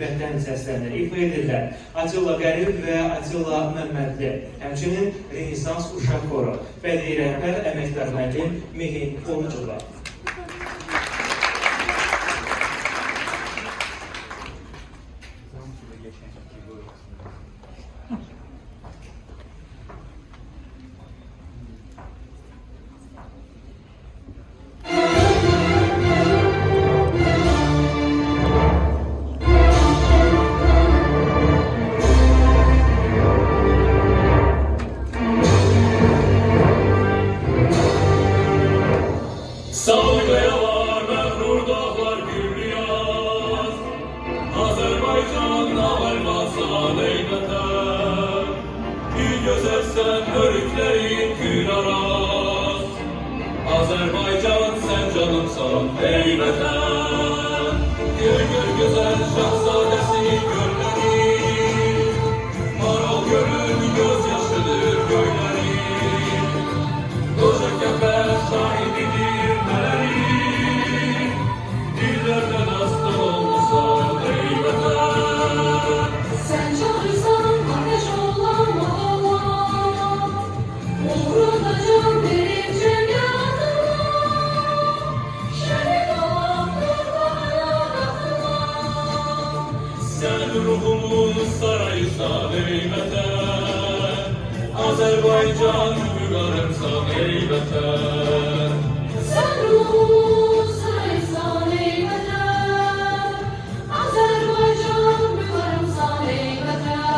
Vətən səslənir, ifa edirlər. Atilla Qərib və Atilla Məmmədli, həmçinin Renesans Uşaq Koru, bədii rəhbər əməkdar müəllim Mehin Orucova. Salgıyalar, məğrur dağlar gürlüyaz, Azərbaycan alırmazsan ey vətən, bir gözəlsən hörüklərin gün araz, Azərbaycan sən canımsan ey vətən, gör gözəl şahzadəsi gölləri, maral gölün göz yaşıdır göyləri, qoca kəpər şahididir. Dillerden aslan olmuşsan ey vətən. Sen çağırsan ateş olan Allah, uğrunda can verip cemyatıma, şehit olan kurbana katıla. Sen ruhumun sarayısan ey vətən, Azərbaycan vüqarımsan ey vətən. Sen ruhumun saraysan ey vətən, Azərbaycan vüqarımsan ey vətən.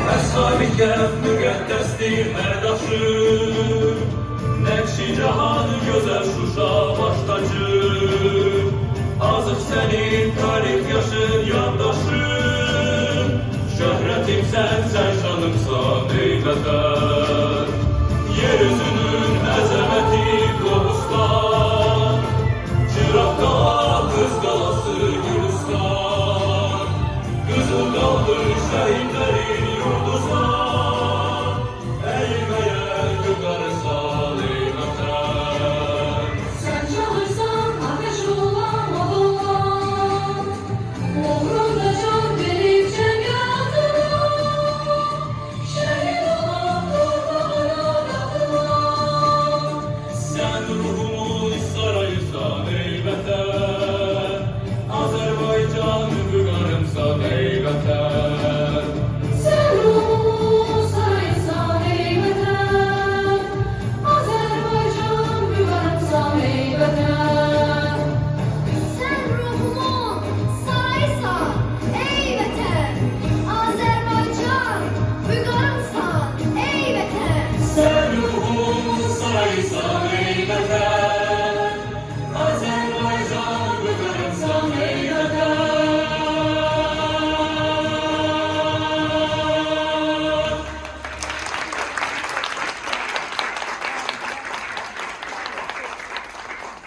Əshab-ı Kəhf müqəddəsdir hər daşı, Nəqşi cahan gözəl Şuşa baş tacı, Azıq sənin tarix yaşın yandaşın, Şöhrətimsən sən şanımsan ey vətən.